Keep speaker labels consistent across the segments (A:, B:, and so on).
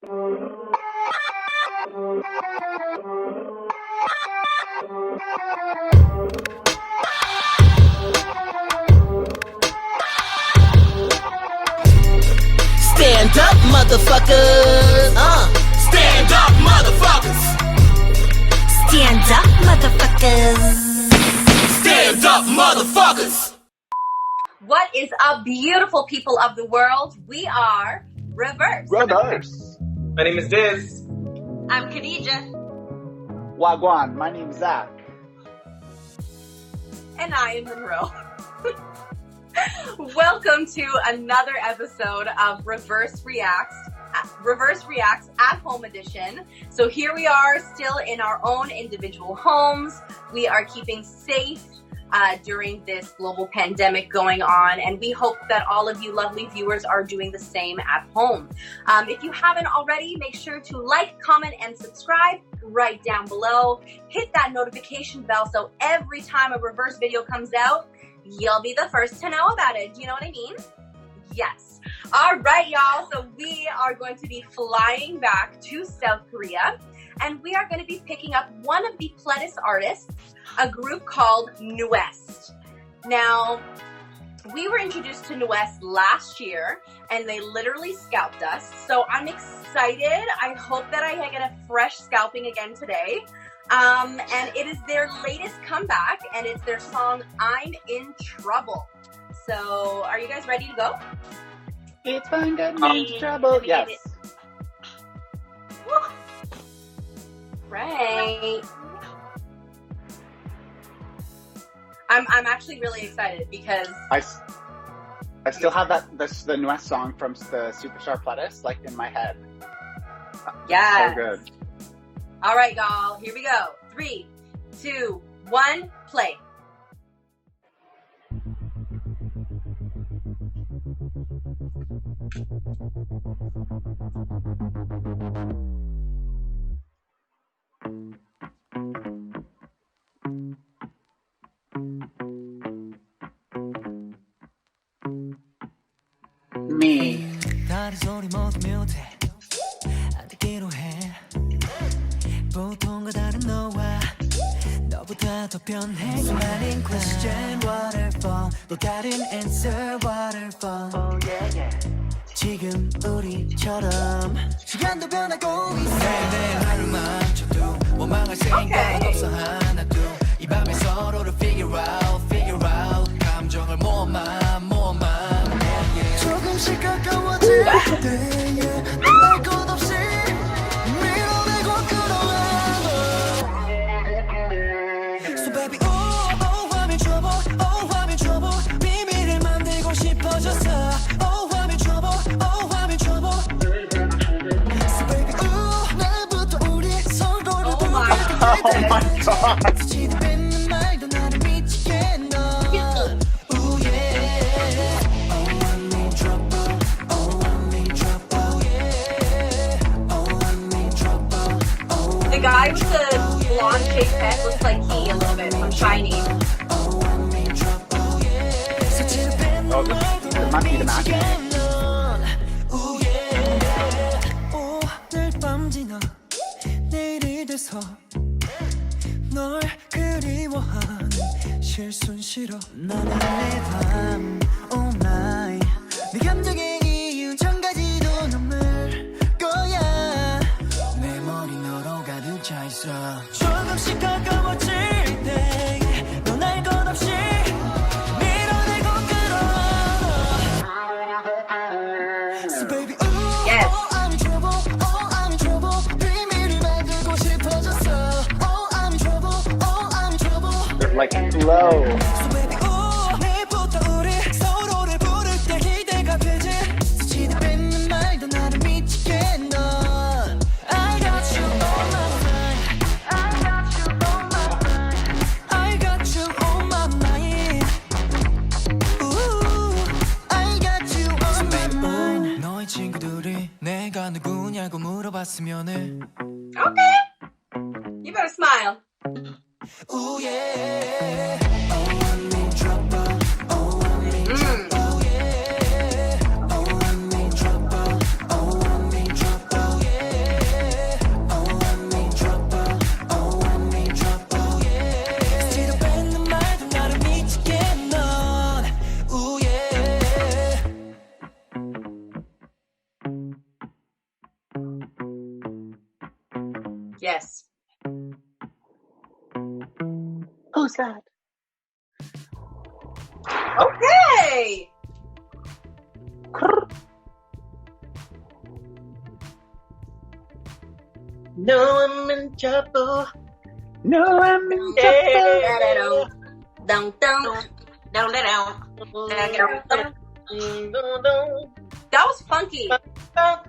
A: Stand up, motherfuckers. Stand up, motherfuckers.
B: Stand up, motherfuckers.
A: Stand up, motherfuckers.
C: What is up, beautiful people of the world? We are rIVerse.
D: rIVerse.
E: My name is Diz.
C: I'm Khadija.
D: Wagwan. My name's Zach.
C: And I am Monroe. Welcome to another episode of rIVerse Reacts at Home Edition. So here we are, still in our own individual homes. We are keeping safe during this global pandemic going on, and we hope that all of you lovely viewers are doing the same at home. If you haven't already, make sure to like, comment, and subscribe right down below. Hit that notification bell so every time a rIVerse video comes out, you'll be the first to know about it. Do you know what I mean? Yes. All right, y'all. So we are going to be flying back to South Korea, and we are going to be picking up one of the PLEDIS artists, a group called EST. Now, we were introduced to EST last year, and they literally scalped us. So I'm excited. I hope that I get a fresh scalping again today. And it is their latest comeback, and it's their song, I'm in Trouble. So, are you guys ready to go?
D: It's fun getting into trouble. Yes.
C: Woo. Right. I'm actually really excited because
D: I still have the EST song from the Superstar PLEDIS like in my head.
C: yeah.
D: So good.
C: All right, y'all. Here we go. 3, 2, 1, play.
D: Me.
F: 다른 소리 모두 뮤트해 안 듣기로 해 보통과 다른 너와 너보다 더 변해 수많은 question waterfall 또 다른 answer waterfall oh, yeah, yeah. 지금 우리처럼 시간도 변하고 있어 매일 하루만 쳐도 원망할 생각 없어 하나도 이 밤에 서로를 figure out 감정을 모아만 조금씩 가까워질 때에 날 것 없이 밀어내고 끌어안아 So baby oh I'm in trouble oh I'm in trouble 비밀을 만들고 싶어졌어 oh I'm in trouble oh I'm in trouble So baby 날부터 우리 서로를
D: Oh my god.
F: 지대뱉는 말도 나를 미치게 너
C: The guy with the blonde shaved head looks like he a little bit from Shiny.
D: Oh, this must be the magic.
F: 오늘 밤 지나 내일이 돼서 널 그리워하는 실수는 싫어 너는 내 밤 oh my 내 감정의 이유 천 가지도 넘을 거야 내 머리 너로 가득 차 있어 조금씩 가까워질 때 넌 알 것 없이 밀어내고 끌어안아 So baby
C: Yes.
F: oh I'm in trouble oh I'm in trouble 비밀을 만들고 싶어졌어 oh I'm in trouble oh I'm in trouble
D: They're like slow.
F: So baby 내일부터 우리 서로를 부를 때 기대가 되지 스치듯 뱉는 말도 나를 미치게 너 I got you on my mind I got you on my mind I got you on my mind Ooh I got you on my mind 너의 친구들이 내가 누구냐고 물어봤으면 해
C: Okay. You better smile.
F: Ooh yeah Oh I'm in trouble Oh I'm in trouble Oh yeah Oh I'm in trouble Oh I'm in trouble Yeah
C: Yes.
D: Who's that?
C: Okay.
E: No, I'm in trouble.
D: No, I'm in
C: Dun, dun,
E: Down, down.
C: That was funky.
E: That's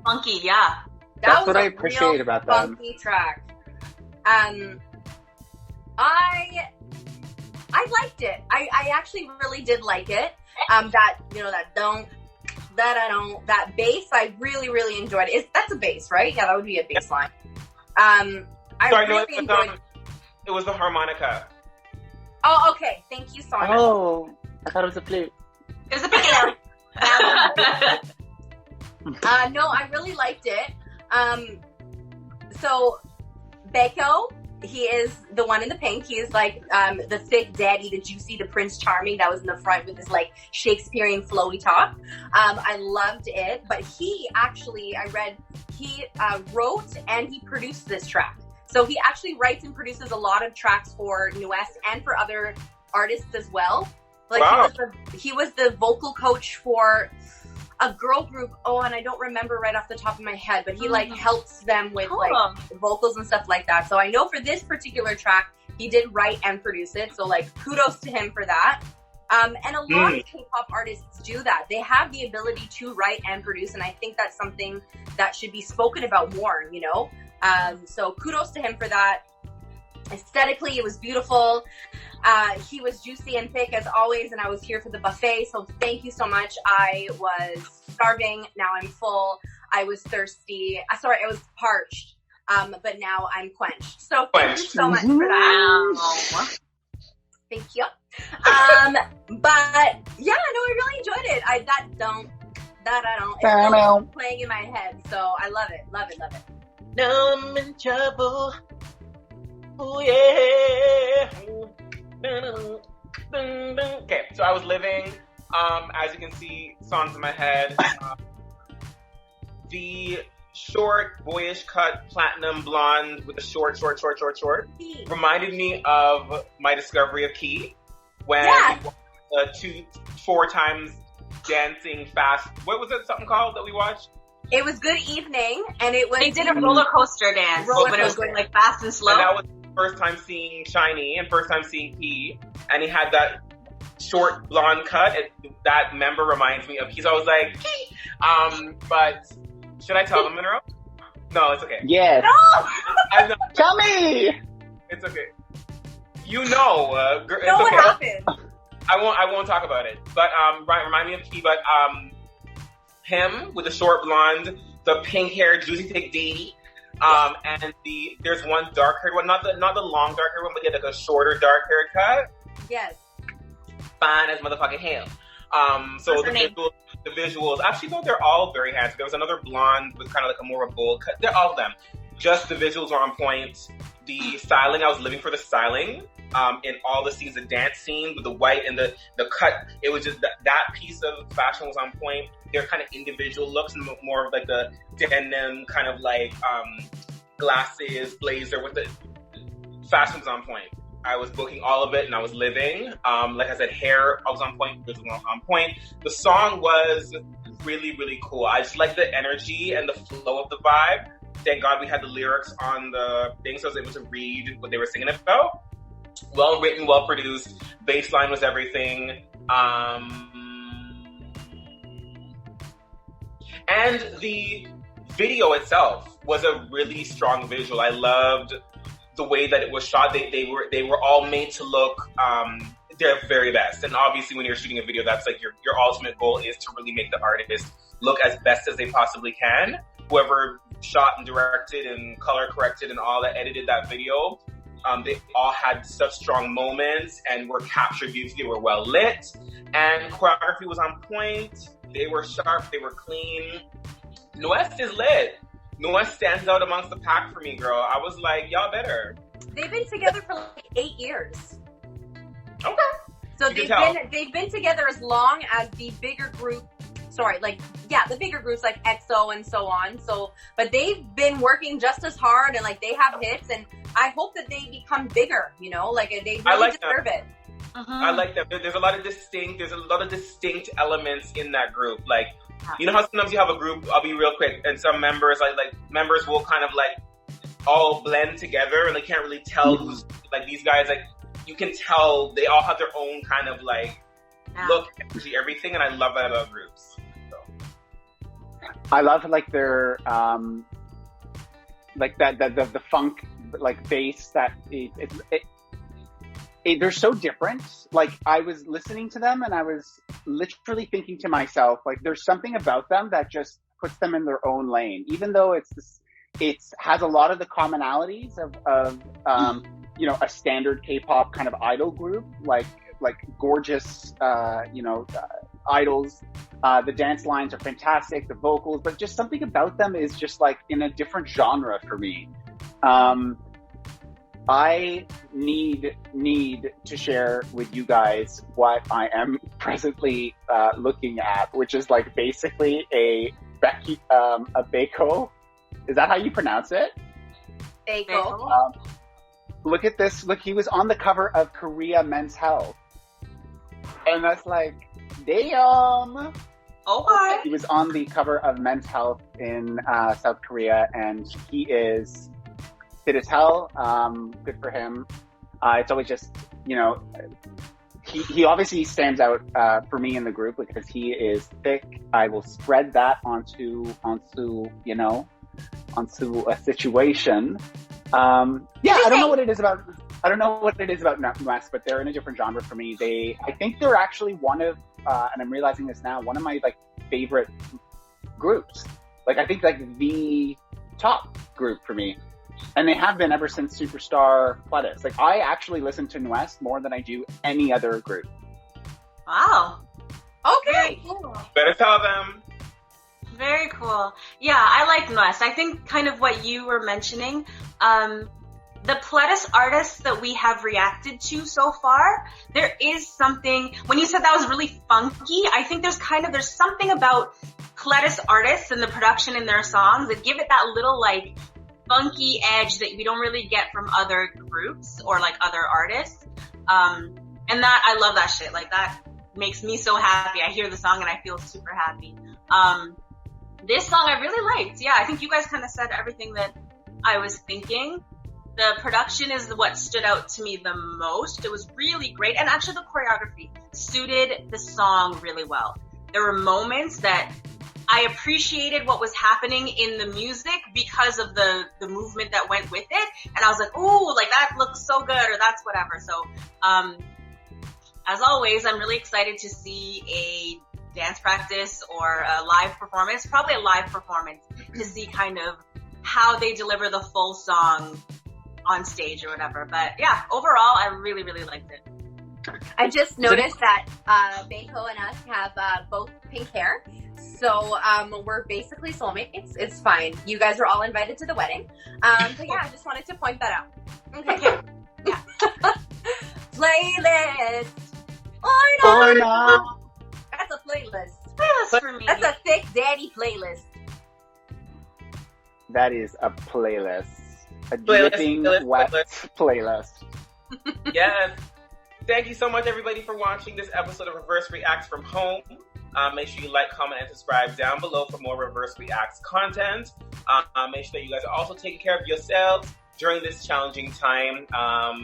E: funky, yeah.
C: That
D: That's
C: was
D: what
C: a
D: I appreciate
C: real
D: about them.
C: funky track. I liked it. I actually really did like it. That that bass, I really enjoyed it. That's a bass, right? Yeah, that would be a bass line. I really enjoyed it.
G: It was the harmonica.
C: Oh, okay. Thank you, Sonia.
D: Oh, I thought it was a flute.
E: It was a piccolo.
C: No, I really liked it. So Beko, he is the one in the pink. He is like the thick daddy, the juicy, the Prince Charming that was in the front with his like Shakespearean flowy top. I loved it, but he actually, I read, he wrote and he produced this track. So he actually writes and produces a lot of tracks for Nuest and for other artists as well. Like
G: Wow.
C: he was the vocal coach for a girl group. Oh, and I don't remember right off the top of my head, but he like helps them with like vocals and stuff like that. So I know for this particular track, he did write and produce it. So like kudos to him for that. And a lot of K-pop artists do that. They have the ability to write and produce, and I think that's something that should be spoken about more, you know? So kudos to him for that. Aesthetically, it was beautiful. He was juicy and thick as always, and I was here for the buffet, so thank you so much. I was starving, now I'm full. I was thirsty. Sorry, I was parched, but now I'm quenched. So thank you so much for that. Thank you. But yeah, no, I really enjoyed it. It's playing in my head, so I love it.
E: Now I'm in trouble. Oh yeah.
G: Okay, so I was living, as you can see, songs in my head. The short, boyish cut, platinum blonde with the short, reminded me of my discovery of Key. When the 4 times dancing fast, what was it, something called that we watched?
C: It was Good Evening, and it was...
E: They did a roller coaster dance, but it was going like fast and slow.
G: And that was first time seeing Shiny and first time seeing P, and he had that short blonde cut. That member reminds me of P, so I was like, P. But should I tell them in a row? No, it's okay.
D: Yes.
C: No!
G: I know.
D: Tell me!
G: It's okay. You know, it's
C: know what
G: okay.
C: happened.
G: I won't talk about it. But remind me of P. But him with the short blonde, the pink hair, juicy thick D. And there's one dark haired one, not the long dark haired one, but yeah, like a shorter dark haircut.
C: Yes.
G: Fine as motherfucking hell. So the visuals, actually no, they're all very handsome. There was another blonde with kind of like a more of a bold cut. They're all of them. Just the visuals are on point. The styling, I was living for the styling. In all the scenes, the dance scene with the white and the cut, it was just that piece of fashion was on point. They're kind of individual looks, and more of like the denim kind of like glasses, blazer with the fashion was on point. I was booking all of it and I was living. Like I said, hair, I was on point, visual on point. The song was really, really cool. I just like the energy and the flow of the vibe. Thank God we had the lyrics on the thing, so I was able to read what they were singing about. Well written, well produced. Baseline was everything. And the video itself was a really strong visual. I loved the way that it was shot. They were all made to look their very best. And obviously when you're shooting a video, that's like your ultimate goal is to really make the artist look as best as they possibly can. Whoever shot and directed and color corrected and all that edited that video, they all had such strong moments and were captured beautifully. They were well lit, and choreography was on point. They were sharp. They were clean. Nuest is lit. Nuest stands out amongst the pack for me, girl. I was like, y'all better.
C: They've been together for like 8 years.
G: Okay.
C: So they've been together as long as the bigger group the bigger groups like EXO and so on. So, but they've been working just as hard and like they have hits, and I hope that they become bigger, you know, like they really deserve it.
G: I like that. There's a lot of distinct elements in that group. Like, you know how sometimes you have a group, I'll be real quick, and some members, like members will kind of like all blend together and they can't really tell who's, like these guys, like you can tell they all have their own kind of like look, energy, everything, and I love that about groups. So.
D: I love like their like the funk like bass that they're so different. Like I was listening to them and I was literally thinking to myself, like there's something about them that just puts them in their own lane, even though it has a lot of the commonalities of you know, a standard K-pop kind of idol group, like gorgeous idols. The dance lines are fantastic, the vocals, but just something about them is just like in a different genre for me. I need to share with you guys what I am presently looking at, which is like basically a Baeko. Is that how you pronounce it?
C: Baeko.
D: Look at this. Look, he was on the cover of Korea Men's Health. And that's like, damn.
E: Okay.
D: He was on the cover of Men's Health in South Korea, and he is fit as hell. Good for him. It's always just, you know, he obviously stands out for me in the group because he is thick. I will spread that onto a situation. I don't know what it is about. I don't know what it is about NUS, but they're in a different genre for me. I think they're actually one of, and I'm realizing this now, one of my like favorite groups. Like I think like the top group for me, and they have been ever since Superstar PLEDIS. Like I actually listen to NUS more than I do any other group.
E: Wow.
C: Okay.
E: Cool.
G: Better tell them.
E: Very cool. Yeah, I like NUS. I think kind of what you were mentioning, the PLEDIS artists that we have reacted to so far, there is something, when you said that was really funky, I think there's something about PLEDIS artists and the production in their songs that give it that little like funky edge that we don't really get from other groups or like other artists. And that, I love that shit. Like that makes me so happy. I hear the song and I feel super happy. This song I really liked. Yeah, I think you guys kind of said everything that I was thinking. The production is what stood out to me the most. It was really great. And actually the choreography suited the song really well. There were moments that I appreciated what was happening in the music because of the movement that went with it. And I was like, ooh, like that looks so good, or that's whatever. So, as always, I'm really excited to see a dance practice or a live performance, probably a live performance, to see kind of how they deliver the full song on stage or whatever. But yeah, overall, I really, really liked it.
C: I just noticed that Baeko and us have both pink hair. So we're basically soulmates. It's fine. You guys are all invited to the wedding. But yeah, I just wanted to point that out. Okay. Yeah. Playlist.
D: Or not.
C: That's a playlist.
E: Playlist for me.
C: That's a thick daddy playlist.
D: That is a playlist. A dripping wet playlist.
G: Yes. Thank you so much, everybody, for watching this episode of Reverse Reacts from home. Make sure you like, comment, and subscribe down below for more Reverse Reacts content. Make sure that you guys are also taking care of yourselves during this challenging time.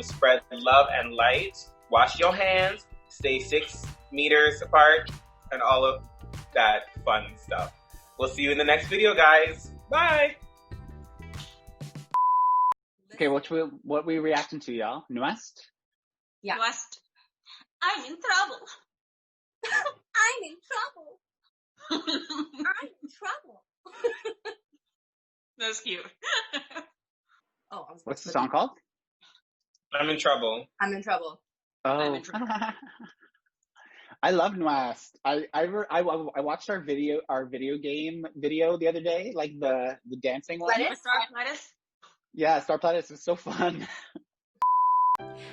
G: Spread love and light. Wash your hands. Stay 6 meters apart. And all of that fun stuff. We'll see you in the next video, guys. Bye!
D: Okay, what we reacting to, y'all? NUS?
C: Yeah.
E: West. I'm in trouble.
C: I'm in trouble. I'm in trouble.
E: That was cute.
D: What's the song called?
G: I'm in trouble.
C: I'm in trouble.
D: Oh,
E: I'm in trouble.
D: I love NUS. I watched our video game video the other day, like the dancing one.
C: PLEDIS?
E: Star PLEDIS?
D: Yeah, Star PLEDIS was so fun.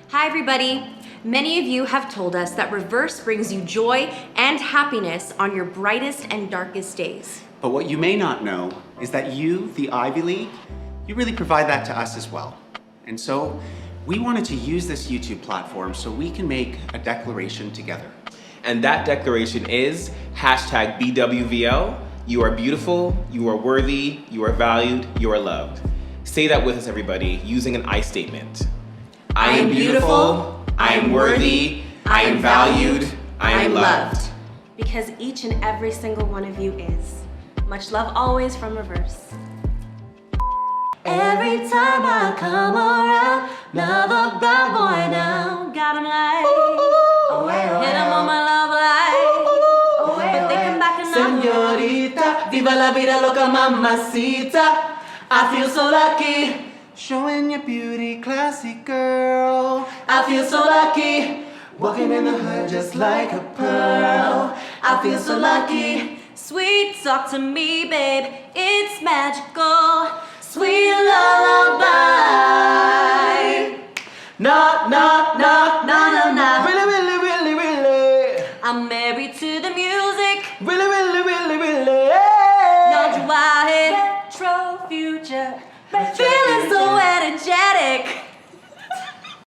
H: Hi everybody! Many of you have told us that rIVerse brings you joy and happiness on your brightest and darkest days.
I: But what you may not know is that you, the Ivy League, you really provide that to us as well. And so we wanted to use this YouTube platform so we can make a declaration together.
G: And that declaration is #BWVL. You are beautiful, you are worthy, you are valued, you are loved. Say that with us, everybody, using an I statement. I am beautiful, I am worthy, I am valued, I am loved.
H: Because each and every single one of you is. Much love always from rIVerse. Every time I come around, another bad boy now. Got him like, hit him on my love life. But they come back and
F: Señorita, viva la vida loca, mamacita. I feel so lucky, showing your beauty, classy girl. I feel so lucky, walking in the hood just like a pearl. I feel so lucky.
H: Sweet talk to me, babe, it's magical. Sweet lullaby.
F: Knock, knock, knock,
H: No, no, no.
F: really, really, really, really.
H: I'm married to the music.
F: Really, really, really, really.
H: No, do I hit retro future? Feeling so energetic.